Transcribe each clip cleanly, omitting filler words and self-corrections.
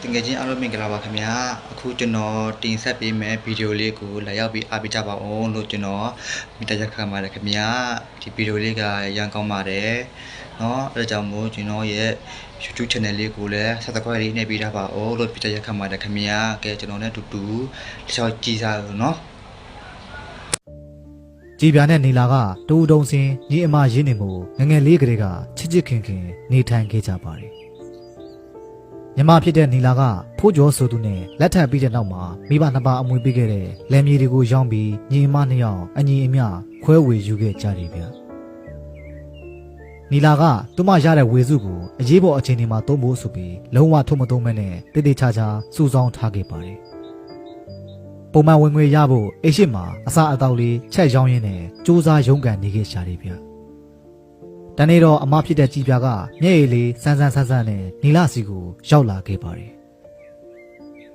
တင်ငယ်ချင်းအားလုံးမင်္ဂလာပါခင်ဗျာအခုကျွန်တော်တင်ဆက်ပေးမယ့်ဗီဒီယိုလေးကိုလာရောက်ပြီးအားပေးကြပါအောင်လို့ကျွန်တော်မိသားစုခံပါတယ်ခင်ဗျာဒီဗီဒီယိုလေးကရန်ကောင်းပါတယ်เนาะအဲဒါကြောင့်မို့ကျွန်တော်ရဲ့ YouTube channel လေးကိုလည်း Subscribe လေးနှိပ်ပေးထားပါဦးလို့မိသားစုခံပါတယ်ခင်ဗျာကဲကျွန်တော်နဲ့အတူတူတစ်ချောင်းကြည့်စားလို့เนาะကြည်ပြာနဲ့နေလာကတူတုံစင်ညီအမရင်းနေမှုငငယ်လေးကလေးကချစ်ချစ်ခင်ခင်နေထိုင်ခဲ့ကြပါတယ်ညီမဖြစ်တဲ့နီလာကဖိုးကျော်ဆိုသူနဲ့လက်ထပ်ပြီးတဲ့နောက်မှာမိဘနှစ်ပါးအမွေပေးခဲ့တဲ့လမ်းမြေတွေကိုရောင်းပြီးညီအမနှစ်ယောက်အညီအမျှခွဲဝေယူခဲ့ကြတယ်ဗျနီလာကသူမရတဲ့ဝေစုကိုအရေးပေါ်အခြေအနေမှာသုံးဖို့ဆိုပြီးလုံးဝထုတ်မသုံးမဲနဲ့တိတိကျကျစုဆောင်းထားခဲ့ပါတယ်ပုံမှန်ဝင်ငွေရဖို့အိတ်ရှိမှာအစာအသောက်လေးချက်ရောင်းရင်းနဲ့စူးစားရုန်းကန်နေခဲ့ရှာတယ်ဗျတနေ့တော့အမဖြစ်တဲ့ကြည်ပြာကမျက်ရည်လေးစမ်းစမ်းနဲ့နီလာစီကိုရောက်လာခဲ့ပါတယ်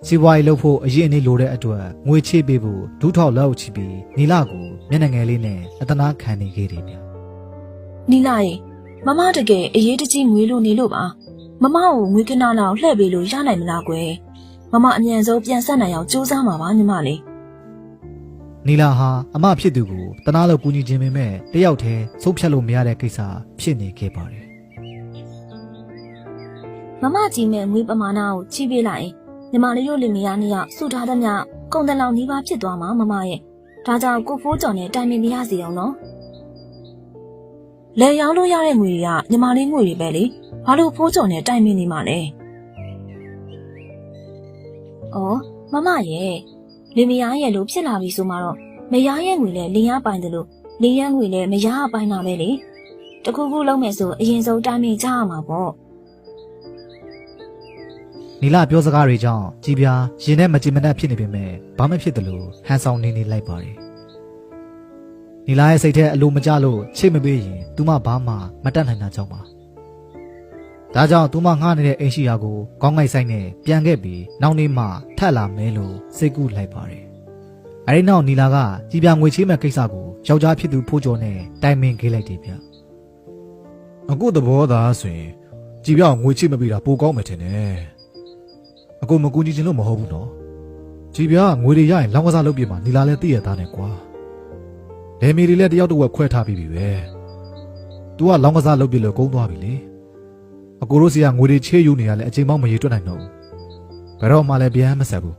စီပွားရေးလုပ်ဖို့အရင်အနေလိုတဲ့အတွက်ငွေချေးပေးဖို့ဒူးထောက်လောက်ချပြီးနီလာကိုမျက်နှာငယ်လေးနဲ့အတနာခံနေခဲ့တယ်ဗျနီလာရေမမတကယ်အရေးတကြီးငွေလို့နေလို့ပါမမကိုငွေကနာလောက်လှည့်ပေးလို့ရနိုင်မလားကွယ်မမအမြန်ဆုံးပြန်ဆက်နိုင်အောင်ကြိုးစားမှာပါညီမလေးနီလာဟာအမဖြစ်သူကိုတနာလို့ကူညီခြင်းပေမဲ့တယောက်တည်းဆုံးဖြတ်လို့မရတဲ့ကိစ္စဖြစ်နေခဲ့ပါတယ်မမကြီးမဲ့ငွေပမာဏကိုချိပေးလိုက်ညီမလေးတို့လင်မယားနှစ်ယောက်စုထားသမျှကုန်တယ်လောက်နီးပါးဖြစ်သွားမှာမမရဲ့ဒါကြောင့်ကိုဖိုးကျော်နဲ့တိုင်ပင်မရစီအောင်နော်လဲရောင်းလို့ရတဲ့ငွေတွေကညီမလေးငွေတွေပဲလေဘာလို့ဖိုးကျော်နဲ့တိုင်ပင်နေမှာလဲအော်မမရဲ့လင်မယားရဲ့လို့ဖြစ်လာပြီဆိုမှတော့မယားရဲ့ငွေနဲ့လင်ရပိုင်တယ်လို့လင်ရငွေနဲ့မယားပိုင်တာပဲလေတခုခုလုံးမယ်ဆိုအရင်ဆုံးတိုင်ပင်ကြရမှာပေါ့နီလာပြောစကားတွေကြောင့်ကြည်ပြာရင်ထဲမကြည်မနှက်ဖြစ်နေပေမဲ့ဘာမှဖြစ်တယ်လို့ဟန်ဆောင်နေလိုက်ပါတယ်နီလာရဲ့စိတ်ထဲအလိုမကျလို့ချိတ်မပေးရင်သူမဘာမှမတတ်နိုင်တာကြောင့်ပါဒါကြောင့်သူမငှားနေတဲ့အိမ်ရှိရာကိုခေါင်းငိုက်ဆိုင်နဲ့ပြန်ခဲ့ပြီးနောက်နေ့မှထပ်လာမယ်လို့စိတ်ကူးလိုက်ပါတယ်အဲဒီနောက်နီလာကကြည်ပြာငွေချေးမဲ့ကိစ္စကိုယောက်ျားဖြစ်သူဖိုးကျော်နဲ့တိုင်ပင်ခဲ့လိုက်တယ်ဗျအခုသဘောသားဆိုရင်ကြည်ပြငွေချေးမပေးတာပိုကောင်းမယ်ထင်တယ်အခုမကူညီချင်လို့မဟုတ်ဘူးနော်ကြည်ပြငွေတွေရရင်လောင်းကစားလုပ်ပြမှာနီလာလည်းသိရသားနဲ့ကွာလယ်မီတွေလည်းတယောက်တစ်ဝက်ခွဲထားပြီးပြီပဲ तू ကလောင်းကစားလုပ်ပြလို့ကုန်းသွားပြီလေအကိုတို့စီကငွေတွေချေးယူနေရလဲအချိန်မောင်းမရေတွက်နိုင်တော့ဘူးဘယ်တော့မှလည်းပြန်မဆက်ဘူး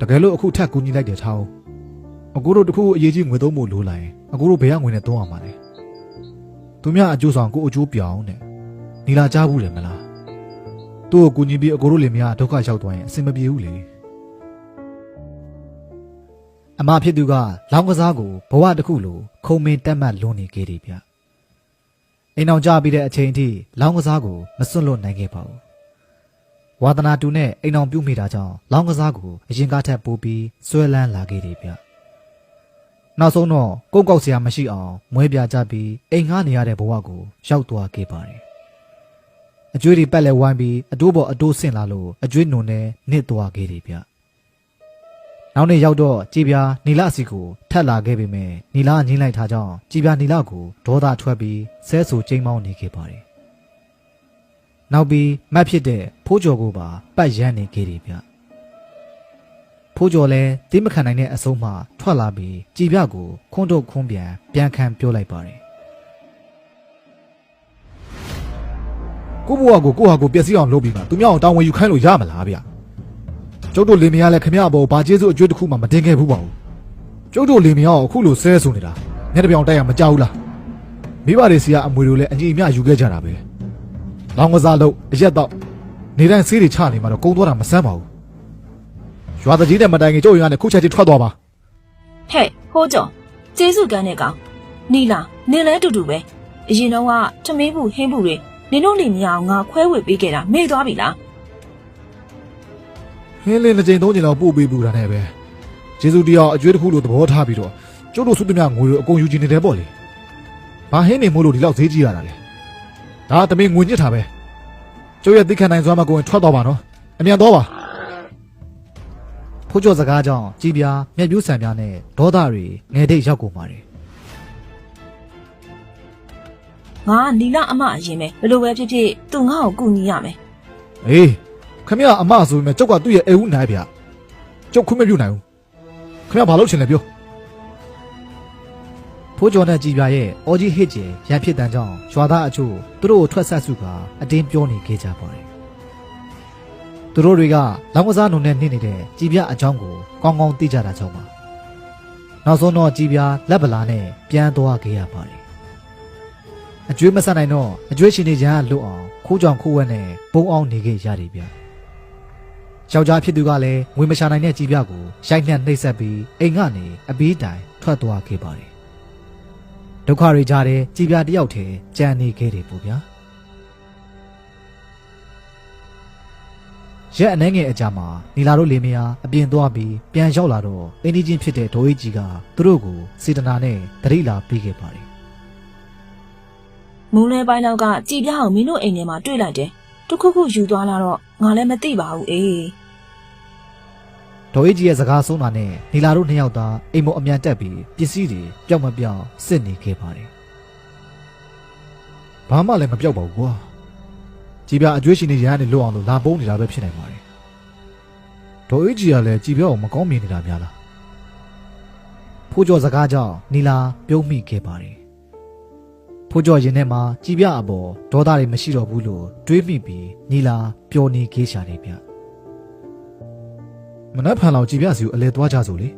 တကယ်လို့အခုထပ်ကူညီလိုက်တယ်ထားအောင်အကိုတို့တခုအရေးကြီးငွေသုံးဖို့လိုလာရင်အကိုတို့ဘယ်ကငွေနဲ့သုံးရမှာလဲသူများအကျိုးဆောင်ကိုအကျိုးပြောင်းတဲ့နီလာကြားဘူးတယ်မလားသူ့ကိုကူညီပြီးအကိုတို့လင်မယားဒုက္ခရောက်သွားရင်အဆင်မပြေဘူးလေအမဖြစ်သူကလောင်းကစားကိုဘဝတစ်ခုလိုခုံမင်းတက်မှတ်လွန်နေခဲ့တယ်ဗျအိမ်အောင်ကြပြီးတဲ့အချိန်အထိလောင်းကစားကိုမစွန့်လွတ်နိုင်ခဲ့ပါဘူးဝါသနာတူနဲ့အိမ်အောင်ပြုတ်မိတာကြောင့်လောင်းကစားကိုအရင်ကထက်ပိုပြီးဆွဲလန်းလာခဲ့တယ်ဗျနောက်ဆုံးတော့ကုန်းကောက်စရာမရှိအောင်မွဲပြကြပြီးအိမ်ငှားနေရတဲ့ဘဝကိုရောက်သွားခဲ့ပါတယ်အကျွေးတွေပတ်လဲဝိုင်းပြီးအတိုးပေါ်အတိုးဆင့်လာလို့အကျွေးနုံနဲ့နစ်သွားခဲ့တယ်ဗျနောက်နေ့ရောက်တော့ကြည်ပြာနီလာစီကိုထက်လာခဲ့ပေမဲ့နီလာငင်းလိုက်တာကြောင့်ကြည်ပြာနီလာကိုဒေါသထွက်ပြီးဆဲဆူကျိမ်းမောင်းနေခဲ့ပါတယ်နောက်ပြီးမတ်ဖြစ်တဲ့ဖိုးကျော်ကိုပါပတ်ရမ်းနေခဲ့တယ်ဗျဖိုးကျော်လည်းတိမခံနိုင်တဲ့အဆုံးမှထွက်လာပြီးကြည်ပြကိုခွန်းထုတ်ခွန်းပြန်ခံပြောလိုက်ပါတယ်ကိုဘွားကိုကိုဟာကိုပျက်စီးအောင်လုပ်ပြီးမှသူများအောင်တောင်းဝင်ယူခိုင်းလို့ရမလားဗျကျုပ်တို့လင်မယားလည်းခမရဘောဘာကျေးဇူးအကျွေးတစ်ခုမှမတင်ခဲ့ဘူးပါဘူးကျုပ်တို့လင်မယားကိုအခုလိုဆဲဆိုနေတာညတစ်ပြောင်တိုက်ရမကြောက်ဘူးလားမိဘတွေစီကအမွေတွေလည်းအညီအမျှယူခဲ့ကြတာပဲလောင်းကစားလို့အရက်တော့နေတိုင်းဆေးတွေချနေမှတော့ကုန်းသွားတာမဆန်းပါဘူးရွာတကြီးတဲ့မတိုင်ခင်ကျုပ်ရင်ကလည်းခုချက်ချင်းထွက်သွားပါဟဲ့ဖိုးကျော်ကျေးဇူးကန်းတဲ့ကောင်နီလာနင်လည်းတူတူပဲအရင်တော့ကထမင်းဘူးဟင်းဘူးတွေနင်တို့လင်မယားငါခွဲဝေပေးခဲ့တာမေ့သွားပြီလားဟင်းလေး2ချိန်3ချိန်လောက်ပို့ပေးပူတာနဲ့ပဲကျေးဇူးတရားအကျွေးတစ်ခုလိုသဘောထားပြီးတော့ကျုပ်တို့စုသမျှငွေတွေအကုန်ယူချင်နေတယ်ပေါ့လေဘာဟင်းနေမို့လို့ဒီလောက်ဈေးကြီးရတာလဲဒါတမင်ငွေညစ်တာပဲကျုပ်ရဲ့သိခံနိုင်စွမ်းမကိုရင်ထွက်တော့ပါနော်အမြန်တော့ပါဖိုးကျော်စကားကြောင့်ကြည်ပြာမျက်ပြူးဆံပြားနဲ့ဒေါသတွေငယ်တိတ်ရောက်ကုန်ပါတယ်ငါနီလာအမအရင်ပဲဘယ်လိုပဲဖြစ်ဖြစ်သူငါ့ကိုကူညီရမယ်အေး ခမရအမဆိုပေမဲ့ကျုပ်ကသူ့ရဲ့အိမ်ဦးနိုင်ဗျကျုပ်ခွင့်မပြုနိုင်ဘူးခမရဘာလို့ချင်လဲပြော ဖိုးကျော်နဲ့ကြည်ပြရဲ့အော်ကြီးဟစ်ကျယ်ရန်ဖြစ်တန်ကြောင့်ရွာသားအချို့သူတို့ကိုထွက်ဆက်စုကအတင်းပြောနေခဲ့ကြပါတယ်သူတို့တွေကလောင်းကစားနုံနဲ့နှိမ့်နေတဲ့ကြည်ပြအကြောင်းကိုကောင်းကောင်းသိကြတာကြောင့်ပါနောက်ဆုံးတော့ကြည်ပြလက်ပလာနဲ့ပြန်သွားခဲ့ရပါတယ်အကျွေးမဆက်နိုင်တော့အကျွေးရှင်နေရန်လွတ်အောင်ခိုးကြောင်ခိုးဝက်နဲ့ပုံအောင်နေခဲ့ရတယ်ဗျယောက်ျားဖြစ်သူကလည်းငွေမရှာနိုင်တဲ့ကြည်ပြကိုရိုက်နှက်နှိပ်စက်ပြီးအိမ်ကနေအပီးတိုင်ထွက်သွားခဲ့ပါတယ်ဒုက္ခတွေကြားတဲ့ကြည်ပြတယောက်တည်းကြံနေခဲ့တယ်ပေါ့ဗျာရက်အနှဲငယ်အကြာမှာနီလာတို့လေမယားအပြင်သွားပြီးပြန်ရောက်လာတော့အင်းဒီချင်းဖြစ်တဲ့ဒေါ်အေးကြီးကသူတို့ကိုစေတနာနဲ့တရိလာပေးခဲ့ပါတယ် မူးလဲပိုင်းလောက်ကကြည်ပြားကိုမင်းတို့အိမ်ထဲမှာတွေ့လိုက်တယ်တခုခုယူသွားလာတော့ငါလည်းမသိပါဘူးအေး ဒေါ်အေးကြီးရဲ့စကားဆုံးတာနဲ့နီလာတို့နှစ်ယောက်သားအိမ်မောအမြန်တက်ပြီးပစ္စည်းတွေပျောက်မပြောင်းစစ်နေခဲ့ပါတယ် ဘာမှလည်းမပြောက်ပါဘူးကွာကြည်ပြအကျွေးရှင်နေရန်နဲ့လွတ်အောင်လို့လာပုံးနေတာပဲဖြစ်နိုင်ပါတယ်ဒေါ်အေးကြီးကလည်းကြည်ပြကိုမကောင်းမြင်နေတာများလား ဖိုးကျော်စကားကြောင့်နီလာပြုံးမိခဲ့ပါတယ်ဖိုးကျော်ရင်ထဲမှာကြည်ပြအပေါ်ဒေါသတွေမရှိတော့ဘူးလို့တွေးမိပြီးနီလာပျော်နေခဲ့ရှာတယ်ဗျ မနှက်ဖန်လောက်ကြည်ပြစီကိုအလဲသွားကြစို့လေ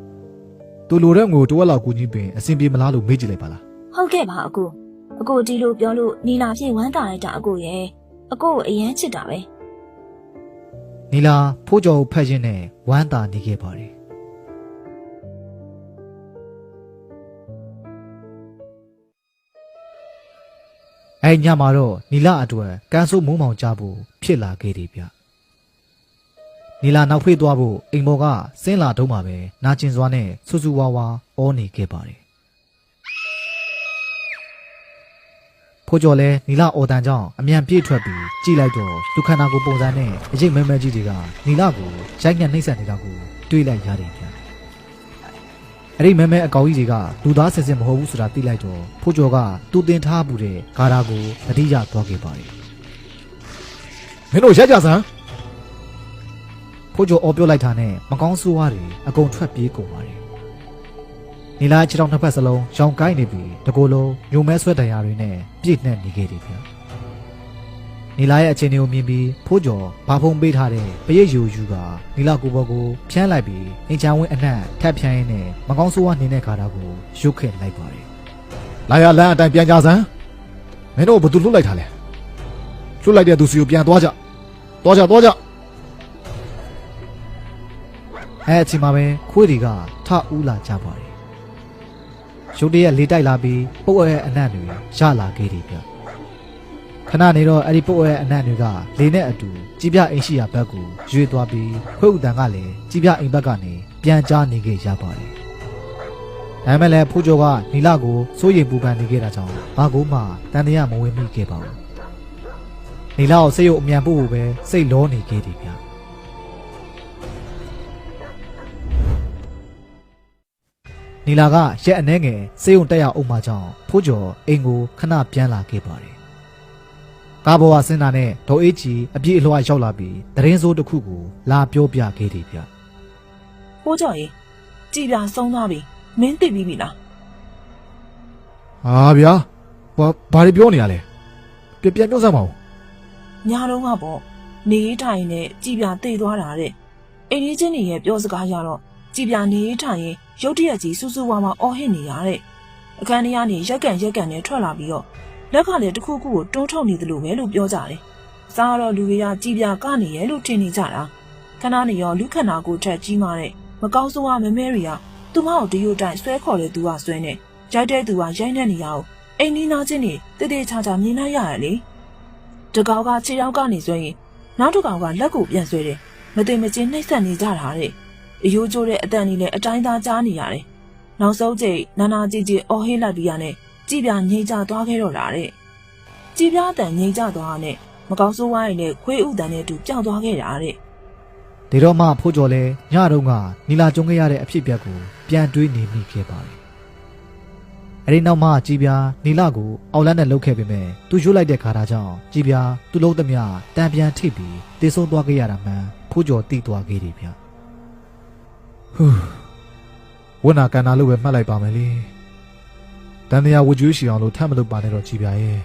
သူလိုတဲ့ငွေတဝက်လောက်ကူညီပင်အဆင်ပြေမလားလို့မေးကြည့်လိုက်ပါလား ဟုတ်ကဲ့ပါအကိုဒီလိုပြောလို့နီလာဖြင့်ဝမ်းသာလိုက်တာအကိုရဲ့အကိုကိုအရန်ချစ်တာပဲ နီလာဖိုးကျော်ကိုဖက်ရင်းနဲ့ဝမ်းသာနေခဲ့ပါတယ်အဲ့ညမှာတော့နီလာအတွက်ကန်းဆိုးမုံမောင်ကြဖို့ဖြစ်လာခဲ့တယ်ဗျနီလာနောက်ဖေးသွားဖို့အိမ်ပေါ်ကဆင်းလာတော့မှပဲနာကျင်စွာနဲ့ဆူဆူဝါဝါအောနေခဲ့ပါတယ်ဖိုးကျော်လဲနီလာအော်တန်ကြောင့်အမြန်ပြေးထွက်ပြီးကြည့်လိုက်တော့လူခန္ဓာကိုယ်ပုံစံနဲ့အရေးမဲမဲကြီးတွေကနီလာကိုရိုက်နှက်နှိပ်စက်နေတာကိုတွေးလိုက်ရတယ်ဗျအဲ့ဒီမဲမဲအကောင်ကြီးတွေကလူသားဆင်ဆင်မဟုတ်ဘူးဆိုတာသိလိုက်တော့ဖိုးကျော်ကသူ့တင်ထားမှုတဲ့ဂါရာကိုအတိအကျသွားခဲ့ပါတယ် မင်းတို့ရက်ကြစမ်း ဖိုးကျော်အော်ပြောလိုက်တာနဲ့မကောင်းဆိုးဝါးတွေအကုန်ထွက်ပြေးကုန်ပါတယ်နီလာခြေထောက်နှစ်ဖက်စလုံးရောင်ကိုင်းနေပြီးတကိုယ်လုံးညုံမဲဆွဲတရားတွေနဲ့ပြည့်နှက်နေခဲ့တယ်ဗျနီလာရဲ့အခြေအနေကိုမြင်ပြီးဖိုးကျော်ဘာဖုံပေးထားတဲ့ပရိတ်ယူယူကနီလာကိုဘော်ကိုဖျန်းလိုက်ပြီးအင်ချန်ဝင်းအနှံ့ထပ်ဖျန်းရင်းနဲ့မကောင်းဆိုးဝါးနေတဲ့ခါတာကိုရုတ်ခက်လိုက်ပါတယ် လာရလန်းအတိုင်းပြန်ကြစမ်းမင်းတို့ဘယ်သူလွတ်လိုက်တာလဲလွတ်လိုက်တဲ့သူစီကိုပြန်သွားကြသွားကြ အဲ့အချိန်မှာပဲခွေးတွေကထဦးလာကြပါတယ်ရုတ်တရက်လေးတိုက်လာပြီးပုတ်ရဲ့အနံ့တွေရလာခဲ့တယ်ဗျခဏနေတော့အဲ့ဒီပုတ်ရဲ့အနံ့တွေကလေနဲ့အတူကြည်ပြအိမ်ရှိရာဘက်ကိုရွေ့သွားပြီးခွေးဥတန်ကလည်းကြည်ပြအိမ်ဘက်ကနေပြန်ကြားနေခဲ့ရပါတယ်ဒါပေမဲ့လည်းဖိုးကျော်ကနီလာကိုစိုးရိမ်ပူပန်နေခဲ့တာကြောင့်ဘာကိုမှတန်တရားမဝင်မိခဲ့ပါဘူးနီလာကိုစိတ်ရုပ်အမြန်ပို့ဖို့ပဲစိတ်လောနေခဲ့တယ်ဗျနီလာကရက်အနှဲငယ်စေးုံတက်ရအောင်မှကြောင့်ဖိုးကျော်အိမ်ကိုခဏပြန်လာခဲ့ပါတယ်။ကားပေါ်ကဆင်းတာနဲ့ဒေါ်အေးကြီးအပြည့်အလွှာရောက်လာပြီးတရင်စိုးတစ်ခုကိုလာပြောပြခဲ့တယ်ဗျ။ ဖိုးကျော်ရေကြည်ပြားဆုံးသွားပြီမင်းသိပြီးပြီလား ဟာဗျာဘာတွေပြောနေရလဲပြန်ပြောစမ်းပါဦး ညာတော့ကပေါ့နေထိုင်နဲ့ကြည်ပြားသိသွားတာတဲ့အိမ်ကြီးချင်းတွေရဲ့ပြောစကားရတော့ကြည်ပြားနေထိုင်ရင်ရုတ်တရက်ကြီးစူးစူးဝါးဝါအော်ဟစ်နေရတဲ့အခန်းထဲကနေရက်ကန်နဲ့ထွက်လာပြီးတော့လက်ကလည်းတစ်ခုခုကိုတွန်းထုတ်နေသလိုပဲလို့ပြောကြတယ်။စားတော့လူတွေကကြည်ပြားကနေရဲလို့ထင်နေကြတာခဏနေရောလူခန္ဓာကိုယ်ထက်ကြီးမားတဲ့မကောင်းဆိုးဝါးမဲတွေကသူမကိုတရုတ်တိုင်ဆွဲခေါ်တဲ့သူကဆွဲနေရိုက်တဲ့သူကရိုက်နေနေရအောင်အိမ်နီးနားချင်းတွေတည်တည်ချာချာမြင်လိုက်ရတယ်လေ။တကောင်ကခြေရောက်ကနေဆွဲရင်နောက်တစ်ကောင်ကလက်ကိုပြန်ဆွဲတယ်မသိမချင်းနှိမ့်ဆက်နေကြတာတဲ့အယိုးကျိုးတဲ့အတန်ကြီးလည်းအတိုင်းသားကြားနေရတယ်။နောက်ဆုံးချိန်နာနာကြည်ကြည်အော်ဟစ်လိုက်ပြီးရနဲ့ကြည်ပြားငြိမ်ချသွားခဲ့တော့လားတဲ့။ကြည်ပြားတန်ငြိမ်ချသွားတဲ့မကောင်းဆိုးဝါးရင်လည်းခွေးဥတန်နဲ့တူပျောက်သွားခဲ့တာတဲ့။ ဒီတော့မှဖိုးကျော်လဲညတုန်းကနီလာကြုံခဲ့ရတဲ့အဖြစ်အပျက်ကိုပြန်တွေးနေမိခဲ့ပါတယ်။ အဲဒီနောက်မှကြည်ပြားနီလာကိုအောက်လန်းနဲ့လှုပ်ခဲ့ပေမဲ့သူရွတ်လိုက်တဲ့ခါတာကြောင့်ကြည်ပြားသူ့လုံးသမျှတန်ပြန်ထိပ်ပြီးတေဆုံးသွားခဲ့ရတာမှန်ဖိုးကျော်တိသွားခဲ့တယ်ဗျဟူးဝဏကန်နာလို့ပဲမှတ်လိုက်ပါမယ်လေတန်တရားဝကြွေးရှီအောင်လို့ထမ်းမလုပ်ပါနဲ့တော့ကြည်ပြားရဲ့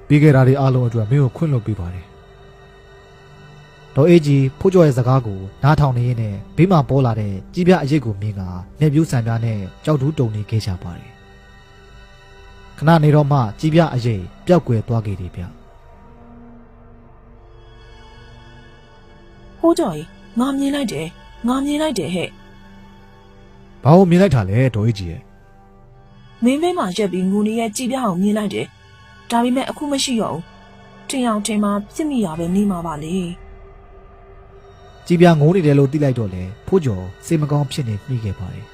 ပြီးခဲ့တာတွေအားလုံးအတွက်မင်းကိုခွင့်လွှတ်ပေးပါတယ်ဒေါ်အေးကြီးဖိုးကျော်ရဲ့စကားကိုနားထောင်နေရင်းနဲ့ဘေးမှာပေါ်လာတဲ့ကြည်ပြားအရေးကိုမြင်ကမျက်ပြူးဆန်ပြားနဲ့ကြောက်တူးတုန်နေခဲ့ကြပါတယ်ခဏနေတော့မှကြည်ပြအရေးပျောက်ကွယ်သွားခဲ့တယ်ဗျ ဟိုးကြော်ကြီးငါမြင်လိုက်တယ်ဟဲ့ ဘာလို့မြင်လိုက်တာလဲဒေါ်အေးကြီးရဲ့ မင်းဘေးမှာရက်ပြီးငူနေရဲ့ကြည်ပြားကိုမြင်လိုက်တယ်ဒါပေမဲ့အခုမရှိတော့ဘူးတင်အောင်တင်မှာပြစ်မိရပဲနေမှာပါလေ ကြည်ပြငိုးနေတယ်လို့သိလိုက်တော့လေဖိုးကျော်စိတ်မကောင်းဖြစ်နေမိခဲ့ပါတယ်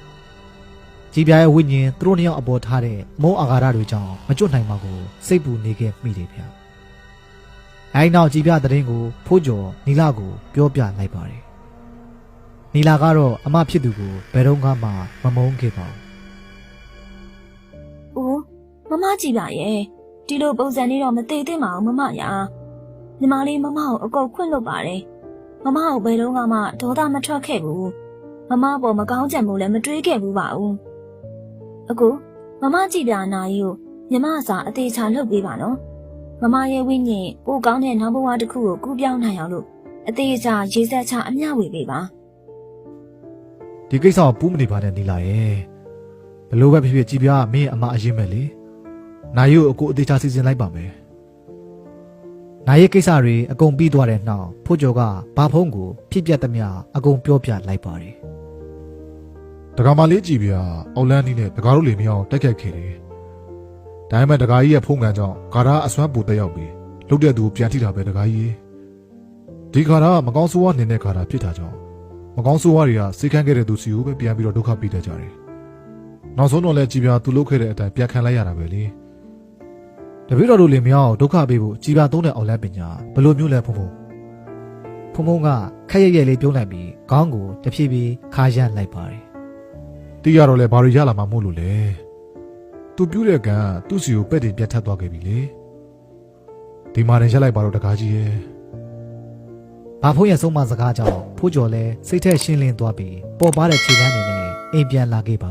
ကြည်ပြရဲ့ဝိညာဉ်သူတို့နှစ်ယောက်အပေါ်ထားတဲ့မုန်းအာဃာတတွေကြောင့်မကြွနိုင်ပါကိုစိတ်ပူနေခဲ့မိတယ်ဗျအဲဒီနောက်ကြည်ပြတဲ့ရင်ကိုဖိုးကျော်နီလာကိုပြောပြလိုက်ပါတယ်နီလာကတော့အမဖြစ်သူကိုဘယ်တော့မှမမုန်းခဲ့ပါဘူး ။အိုးမမကြည့်ပါရဲ့။ဒီလိုပုံစံလေးတော့မသေးသင့်ပါဘူးမမရာ။ညီမလေးမမကိုအကုန်ခွင့်လွတ်ပါတယ်။မမကိုဘယ်တော့မှဒေါသမထွက်ခဲ့ဘူး။မမပေါ်မကောင်းချက်မျိုးလည်းမတွေးခဲ့ဘူးပါဘူး။အခုမမကြည့်ပြနာကြီးကိုညီမစာအသေးချာလုပ်ပေးပါနော်။မမရဲ့ဝိညာဉ်ပိုကောင်းတဲ့နောက်ဘဝတစ်ခုကိုကူးပြောင်းနိုင်အောင်လို့အသေးချာရေးဆက်ချအမျှဝေပေးပါ။ ဒီကိစ္စကိုပူးမနေပါနဲ့နီလာရဲ့ဘလို့ပဲဖြစ်ဖြစ်ကြည်ပြားမင်းရဲ့အမအရင်မဲ့လေနိုင်ရုပ်အကိုအသေးချာစီစဉ်လိုက်ပါမယ် နိုင်ရဲ့ကိစ္စတွေအကုန်ပြီးသွားတဲ့နောက်ဖိုးကျော်ကဘာဖုံးကိုဖြစ်ပြက်သမျှအကုန်ပြောပြလိုက်ပါတယ် တက္ကမလေးကြည်ပြားအောက်လန်းနီးနဲ့တကားတို့လေမြောင်တိုက်ခတ်ခဲ့တယ်ဒါပေမဲ့တကားကြီးရဲ့ဖုံးကန်ကြောင့်ဂါရာအစွမ်းပူတက်ရောက်ပြီးလုတ်တဲ့သူကိုပြန်ထိတာပဲတကားကြီးဒီဂါရာကမကောင်းဆိုးဝါးနေတဲ့ဂါရာဖြစ်တာကြောင့်မကောင်းဆိုးဝါးတွေကစိတ်ခန့်ခဲ့တဲ့သူစီကိုပဲပြန်ပြီးတော့ဒုက္ခပေးတတ်ကြတယ်နောက်ဆုံးတော့လဲကြည်ပြားသူလုတ်ခဲ့တဲ့အတိုင်းပြန်ခံလိုက်ရတာပဲလေတပည့်တော်တို့လေမြောင်ဒုက္ခပေးဖို့ကြည်ပြားသုံးတဲ့အောက်လန်းပညာဘယ်လိုမျိုးလဲဖုံဖုံကခက်ရလေးပြုံးလိုက်ပြီးခေါင်းကိုတဖြည်းဖြည်းခါရမ်းလိုက်ပါတယ် တီးရတော့လဲဘာတွေရလာမှာမို့လို့လဲသူပြူးတဲ့ကံသူ့စီကိုပက်တင်ပြတ်ထတ်သွားခဲ့ပြီလေဒီမှာရင်ရက်လိုက်ပါတော့တကားကြီးရဲ့ ဘာဖုံးရဲ့ဆုံးမစကားကြောင့်ဖိုးကျော်လဲစိတ်ထက်ရှင်းလင်းသွားပြီးပေါ်ပါတဲ့ခြေလမ်းတွေနဲ့အိမ်ပြန်လာခဲ့ပါ